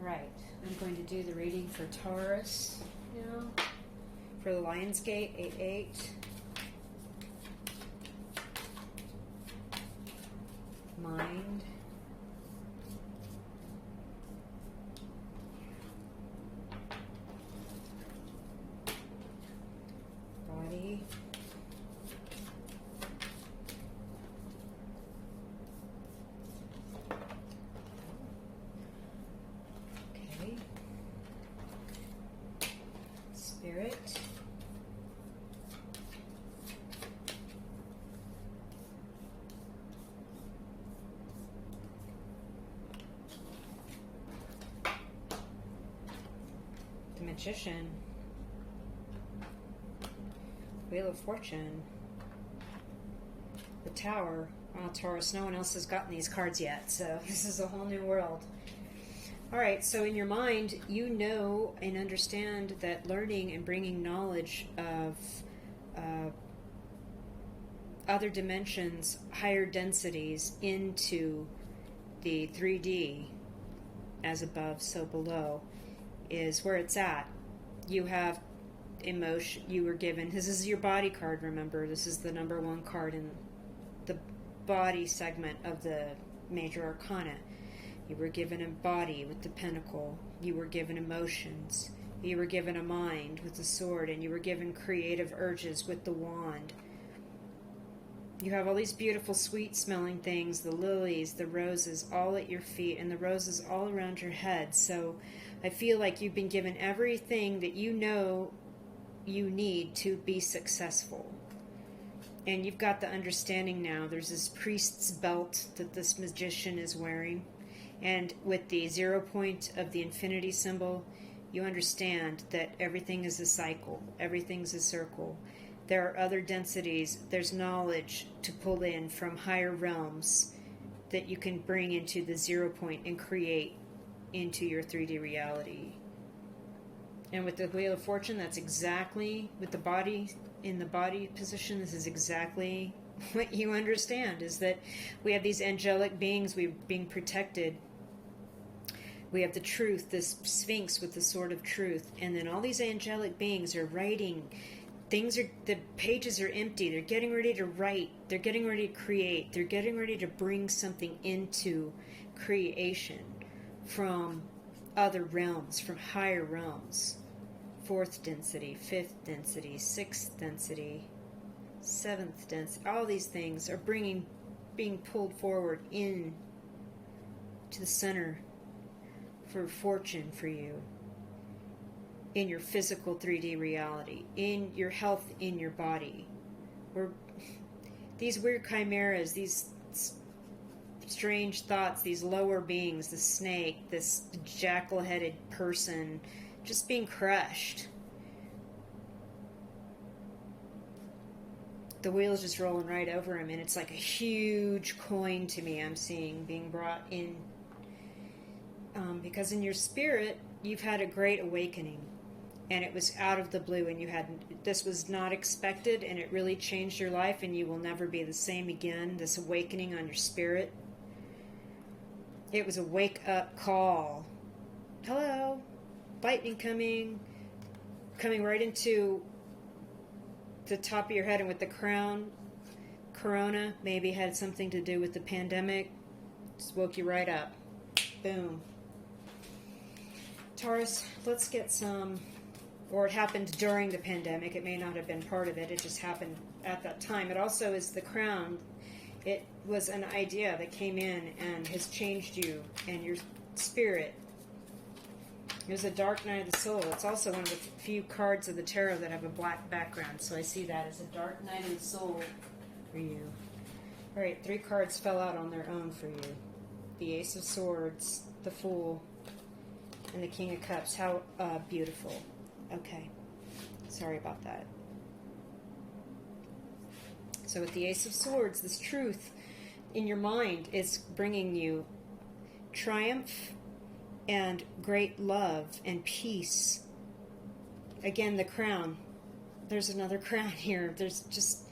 Alright, I'm going to do the reading for Taurus now. For the Lionsgate, 8-8. Mind. Body. Okay. Spirit. The Magician. Wheel of Fortune. The Tower. Wow, Taurus, no one else has gotten these cards yet, so this is a whole new world. Alright, so in your mind, you know and understand that learning and bringing knowledge of other dimensions, higher densities into the 3D, as above, so below, is where it's at. You have emotion. You were given, this is your body card, remember, this is the number one card in the body segment of the major arcana. You were given a body with the pentacle, you were given emotions, you were given a mind with the sword, and you were given creative urges with the wand. You have all these beautiful sweet smelling things, the lilies, the roses all at your feet, and the roses all around your head. So I feel like you've been given everything that you know you need to be successful. And you've got the understanding now. There's this priest's belt that this magician is wearing. And with the 0 point of the infinity symbol, you understand that everything is a cycle. Everything's a circle. There are other densities. There's knowledge to pull in from higher realms that you can bring into the 0 point and create into your 3D reality. And with the Wheel of Fortune, that's exactly, with the body, in the body position, this is exactly what you understand, is that we have these angelic beings, we're being protected. We have the truth, this Sphinx with the sword of truth, and then all these angelic beings are writing. The pages are empty. They're getting ready to write. They're getting ready to create. They're getting ready to bring something into creation from other realms, from higher realms. 4th density, 5th density, 6th density, 7th density. All these things are being pulled forward in to the center for fortune for you. In your physical 3D reality, in your health, in your body. These weird chimeras, these strange thoughts, these lower beings, the snake, this jackal-headed person, just being crushed. The wheel's just rolling right over him, and it's like a huge coin to me I'm seeing being brought in. Because in your spirit, you've had a great awakening. And it was out of the blue, and this was not expected, and it really changed your life, and you will never be the same again. This awakening on your spirit. It was a wake-up call. Hello. Lightning coming right into the top of your head, and with the crown, corona, maybe had something to do with the pandemic. Just woke you right up. Boom. Taurus, let's get some... Or it happened during the pandemic. It may not have been part of it. It just happened at that time. It also is the crown. It was an idea that came in and has changed you and your spirit. There's a dark night of the soul. It's also one of the few cards of the tarot that have a black background. So I see that as a dark night of the soul for you. All right, 3 cards fell out on their own for you. The Ace of Swords, the Fool, and the King of Cups. How beautiful. Okay, sorry about that. So with the Ace of Swords, this truth in your mind is bringing you triumph and great love and peace. Again, the crown. There's another crown here. There's just,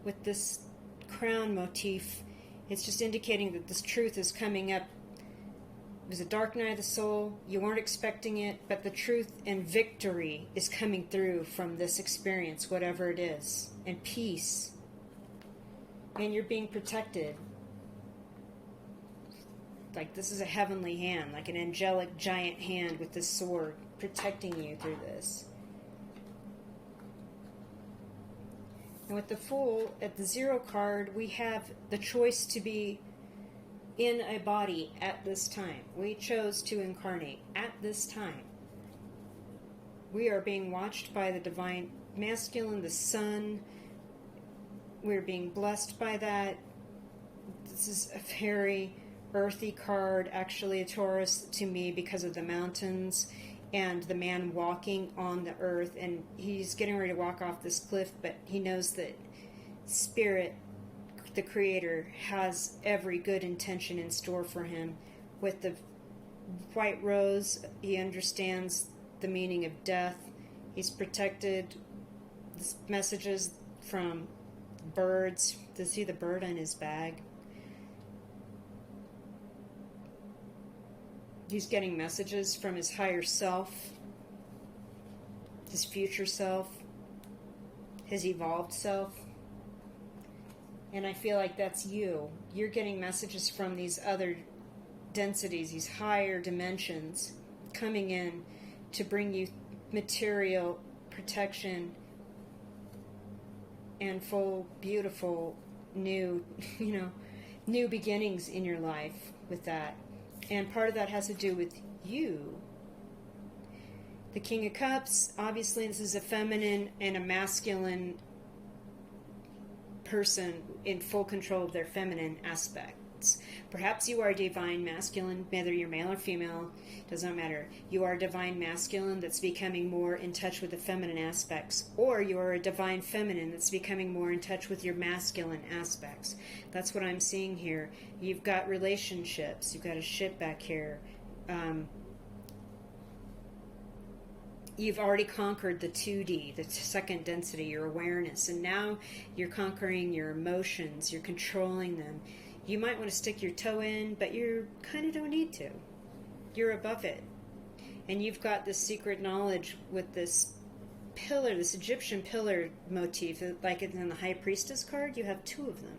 with this crown motif, it's just indicating that this truth is coming up was a dark night of the soul. You weren't expecting it, but the truth and victory is coming through from this experience, whatever it is, and peace. And you're being protected. Like this is a heavenly hand, like an angelic giant hand with this sword protecting you through this. And with the Fool, at the 0 card, we have the choice to be in a body at this time. We chose to incarnate at this time. We are being watched by the divine masculine, the sun. We're being blessed by that. This is a very earthy card, actually a Taurus to me because of the mountains and the man walking on the earth, and he's getting ready to walk off this cliff, but he knows that Spirit, the Creator, has every good intention in store for him. With the white rose, he understands the meaning of death. He's protected. This messages from birds. To see the bird on his bag. He's getting messages from his higher self, his future self, his evolved self. And I feel like that's you. You're getting messages from these other densities, these higher dimensions, coming in to bring you material protection and full, beautiful, new, new beginnings in your life with that. And part of that has to do with you. The King of Cups, obviously this is a feminine and a masculine person in full control of their feminine aspects. Perhaps you are divine masculine, whether you're male or female, does not matter. You are divine masculine that's becoming more in touch with the feminine aspects, or you are a divine feminine that's becoming more in touch with your masculine aspects. That's what I'm seeing here. You've got relationships. You've got a ship back here. You've already conquered the 2D, the second density, your awareness, and now you're conquering your emotions, you're controlling them. You might want to stick your toe in, but you kind of don't need to. You're above it. And you've got this secret knowledge with this pillar, this Egyptian pillar motif, like in the High Priestess card, you have 2 of them.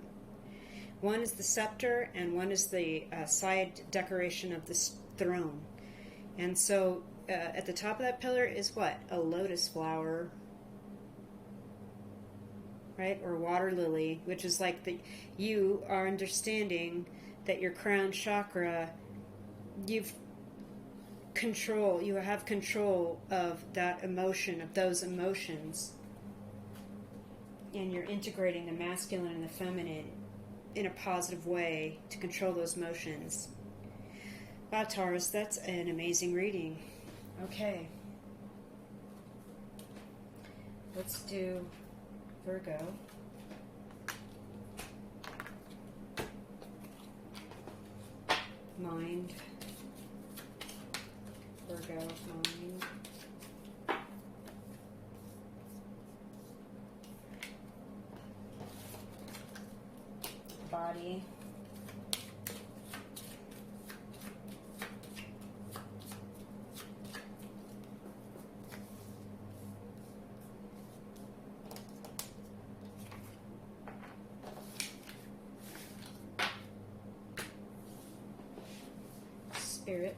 One is the scepter, and one is the side decoration of the throne. And so at the top of that pillar is what? A lotus flower, right? Or water lily, which is like you are understanding that your crown chakra, you have control of that emotion, of those emotions, and you're integrating the masculine and the feminine in a positive way to control those emotions. Wow, Taurus, that's an amazing reading. Okay. Let's do Virgo. Mind. Virgo, mind. Body. Spirit.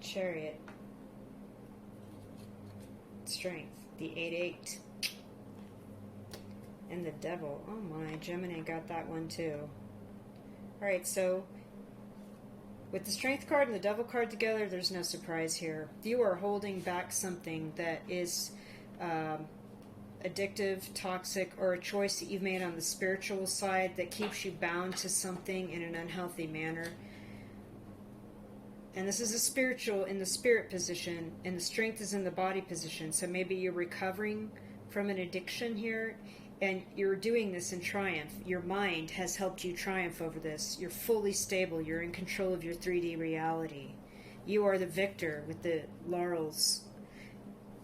Chariot. Strength. The 8-8. And the Devil. Oh my, Gemini got that one too. Alright, so with the Strength card and the Devil card together, there's no surprise here. You are holding back something that is addictive, toxic, or a choice that you've made on the spiritual side that keeps you bound to something in an unhealthy manner. And this is a spiritual in the spirit position, and the strength is in the body position. So maybe you're recovering from an addiction here, And you're doing this in triumph. Your mind has helped you triumph over this. You're fully stable. You're in control of your 3D reality. You are the victor with the laurels.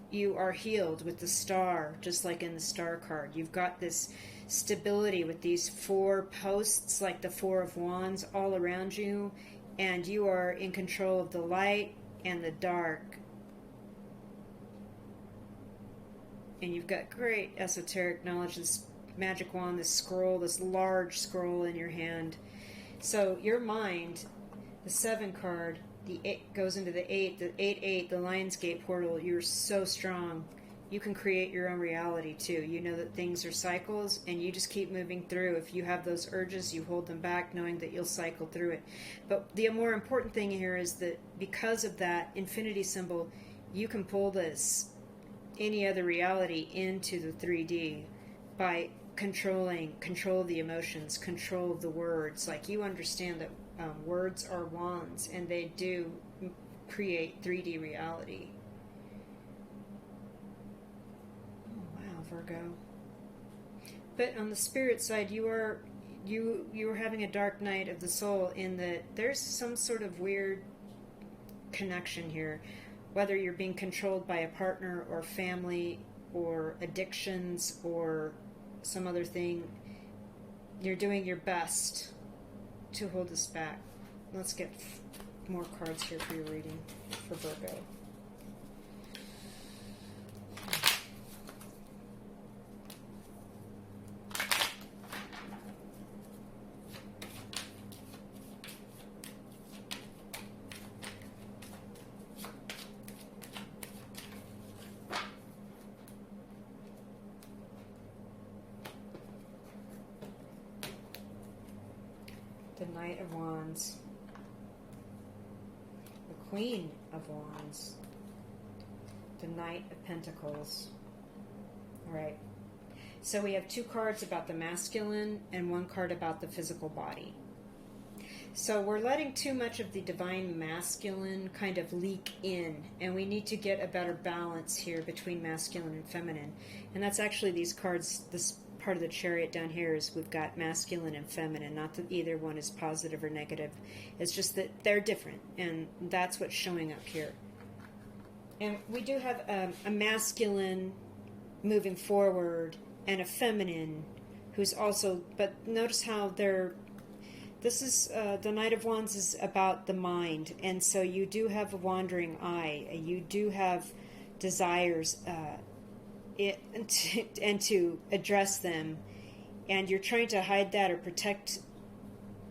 You are healed with the star, just like in the star card. You've got this stability with these 4 posts, like the 4 of Wands, all around you. And you are in control of the light and the dark. And you've got great esoteric knowledge, this magic wand, this scroll, this large scroll in your hand. So your mind, the 7 card, the 8 goes into the 8, the 8-8, the Lionsgate portal. You're so strong. You can create your own reality too. You know that things are cycles, and you just keep moving through. If you have those urges, you hold them back, knowing that you'll cycle through it. But the more important thing here is that because of that infinity symbol, you can pull this any other reality into the 3D by control of the emotions, control of the words. Like, you understand that words are wands, and they do create 3D reality. Oh, wow, Virgo. But on the spirit side, you are having a dark night of the soul, in that there's some sort of weird connection here. Whether you're being controlled by a partner or family or addictions or some other thing, you're doing your best to hold this back. Let's get more cards here for your reading for Virgo. The Knight of Wands, the Queen of Wands, the Knight of Pentacles. All right. So we have 2 cards about the masculine and 1 card about the physical body. So we're letting too much of the divine masculine kind of leak in, and we need to get a better balance here between masculine and feminine. And that's actually these cards, this part of the chariot down here is we've got masculine and feminine. Not that either one is positive or negative. It's just that they're different, and that's what's showing up here. And we do have a masculine moving forward and a feminine who's also, but notice how this is, the Knight of Wands is about the mind, and so you do have a wandering eye. You do have desires, and to address them, and you're trying to hide that or protect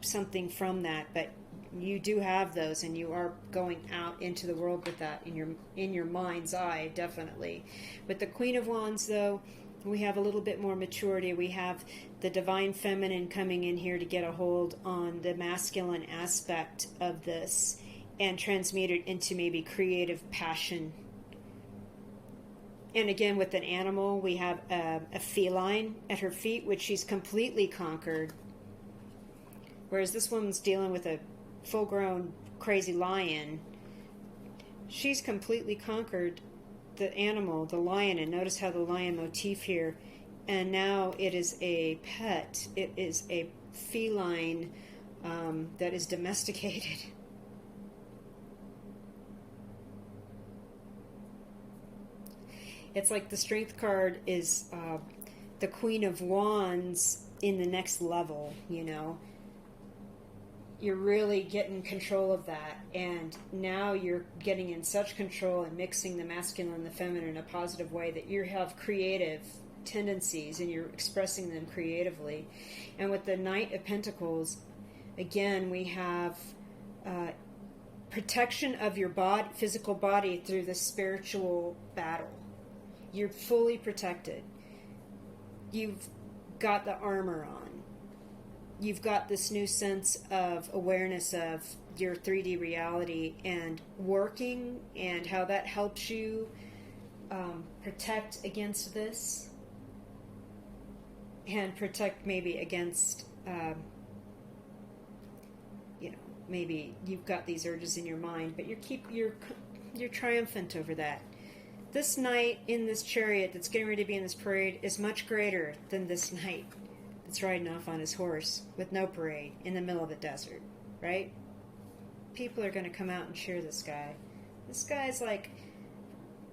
something from that, but you do have those, and you are going out into the world with that in your mind's eye, definitely. With the Queen of Wands, though, we have a little bit more maturity. We have the divine feminine coming in here to get a hold on the masculine aspect of this and transmute it into maybe creative passion. And again, with an animal, we have a feline at her feet, which she's completely conquered. Whereas this woman's dealing with a full-grown crazy lion. She's completely conquered the animal, the lion, and notice how the lion motif here. And now it is a pet. It is a feline that is domesticated. It's like the Strength card is the Queen of Wands in the next level, you know. You're really getting control of that, and now you're getting in such control and mixing the masculine and the feminine in a positive way that you have creative tendencies and you're expressing them creatively. And with the Knight of Pentacles, again, we have protection of your physical body through the spiritual battle. You're fully protected. You've got the armor on. You've got this new sense of awareness of your 3D reality and working, and how that helps you protect against this, and protect maybe against, maybe you've got these urges in your mind, but you're triumphant over that. This night in this chariot that's getting ready to be in this parade is much greater than this knight that's riding off on his horse with no parade in the middle of the desert, right? People are going to come out and cheer this guy. This guy's like,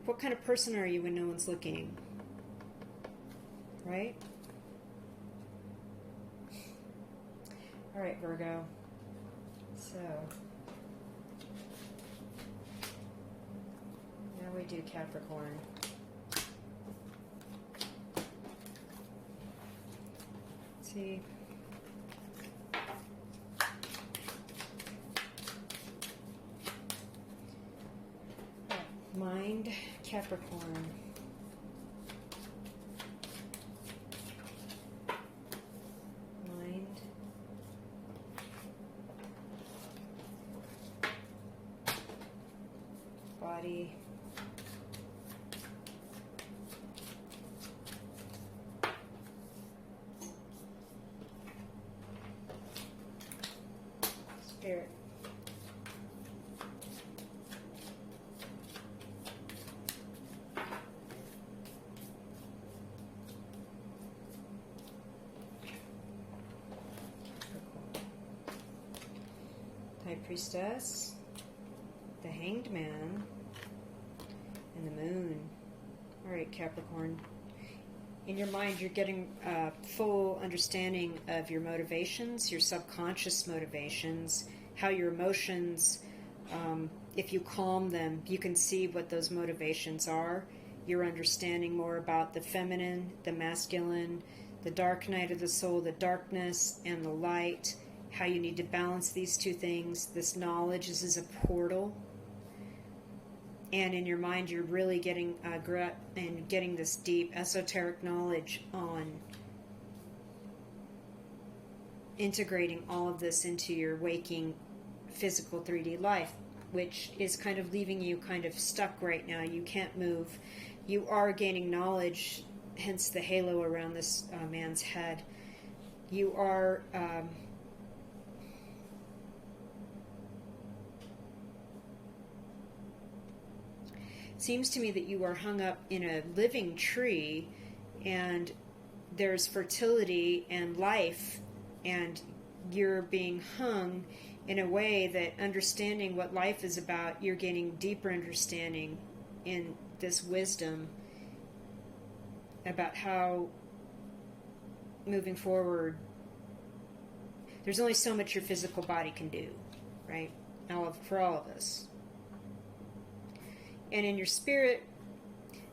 what kind of person are you when no one's looking? Right? All right, Virgo. So, now we do Capricorn. Let's see. Mind, Capricorn. Mind. Body. Spirit. High Priestess, the Hanged Man, and the Moon. All right, Capricorn. In your mind, you're getting a full understanding of your motivations, your subconscious motivations, how your emotions, if you calm them, you can see what those motivations are. You're understanding more about the feminine, the masculine, the dark night of the soul, the darkness and the light, how you need to balance these two things. This knowledge, this is a portal. And in your mind, you're really getting getting this deep esoteric knowledge on integrating all of this into your waking physical 3D life, which is kind of leaving you kind of stuck right now. You can't move. You are gaining knowledge, hence the halo around this man's head. You are... seems to me that you are hung up in a living tree, and there's fertility and life, and you're being hung in a way that, understanding what life is about, you're gaining deeper understanding in this wisdom about how moving forward, there's only so much your physical body can do, right? For all of us. And in your spirit,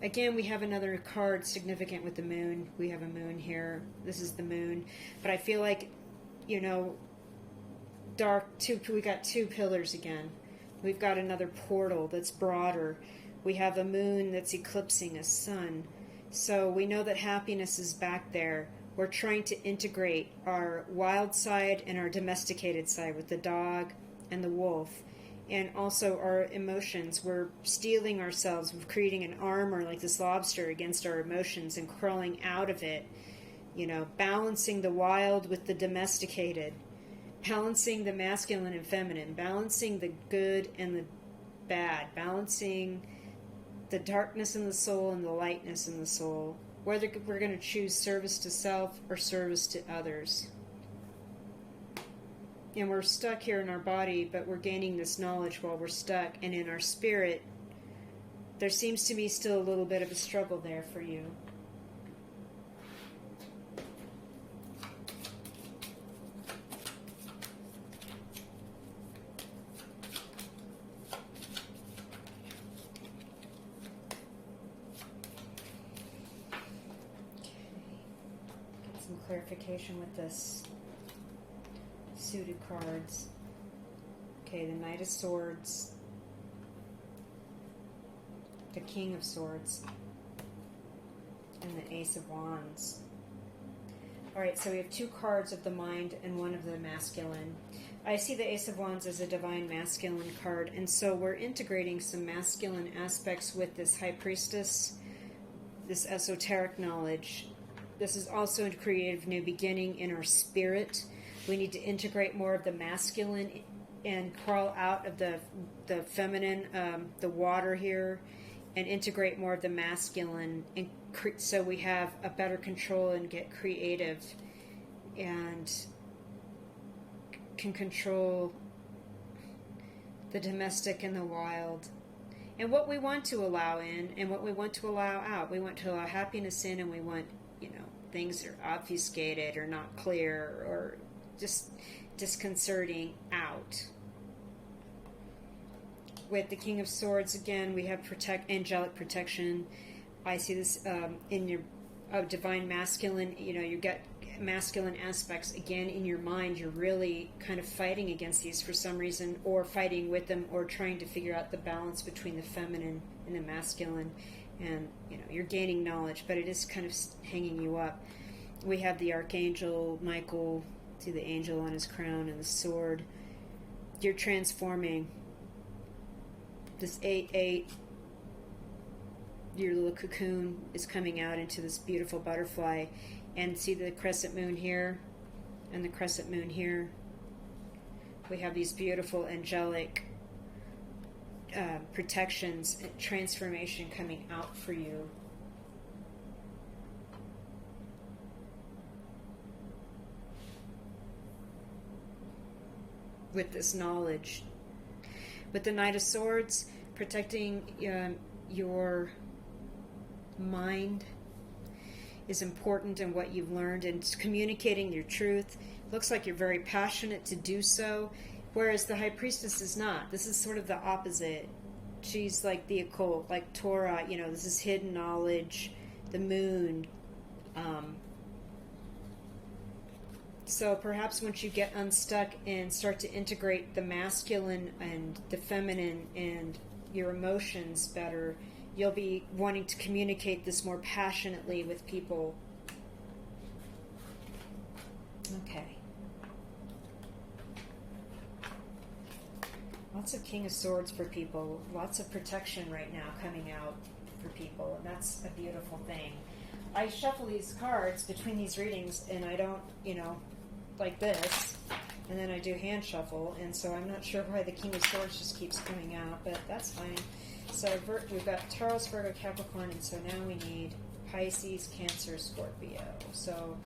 again, we have another card significant with the moon. We have a moon here. This is the moon. But I feel like, we got two pillars again. We've got another portal that's broader. We have a moon that's eclipsing a sun. So we know that happiness is back there. We're trying to integrate our wild side and our domesticated side with the dog and the wolf. And also our emotions. We're steeling ourselves. We're creating an armor like this lobster against our emotions and crawling out of it. Balancing the wild with the domesticated. Balancing the masculine and feminine. Balancing the good and the bad. Balancing the darkness in the soul and the lightness in the soul. Whether we're going to choose service to self or service to others. And we're stuck here in our body, but we're gaining this knowledge while we're stuck. And in our spirit, there seems to be still a little bit of a struggle there for you. Get some clarification with this. Suited cards. Okay, the Knight of Swords, the King of Swords, and the Ace of Wands. Alright, so we have two cards of the mind and one of the masculine. I see the Ace of Wands as a divine masculine card, and so we're integrating some masculine aspects with this High Priestess, this esoteric knowledge. This is also a creative new beginning in our spirit. We need to integrate more of the masculine and crawl out of the feminine, the water here, and integrate more of the masculine, and so we have a better control and get creative and can control the domestic and the wild, and what we want to allow in and what we want to allow out. We want to allow happiness in, and we want, things that are obfuscated or not clear or just disconcerting out. With the King of Swords, again, we have angelic protection. I see this in your divine masculine. You get masculine aspects again in your mind. You're really kind of fighting against these for some reason, or fighting with them, or trying to figure out the balance between the feminine and the masculine. And you're gaining knowledge, but it is kind of hanging you up. We have the Archangel Michael, see the angel on his crown and the sword. You're transforming. This 8-8, your little cocoon is coming out into this beautiful butterfly. And see the crescent moon here and the crescent moon here. We have these beautiful angelic protections and transformation coming out for you. With this knowledge. With the Knight of Swords, protecting your mind is important, and what you've learned, and communicating your truth. Looks like you're very passionate to do so, whereas the High Priestess is not. This is sort of the opposite. She's like the occult, like Torah, this is hidden knowledge, the moon. So perhaps once you get unstuck and start to integrate the masculine and the feminine and your emotions better, you'll be wanting to communicate this more passionately with people. Okay. Lots of King of Swords for people. Lots of protection right now coming out for people. And that's a beautiful thing. I shuffle these cards between these readings, and I don't, like this. And then I do hand shuffle. And so I'm not sure why the King of Swords just keeps coming out, but that's fine. So we've got Taurus, Virgo, Capricorn, and so now we need Pisces, Cancer, Scorpio. So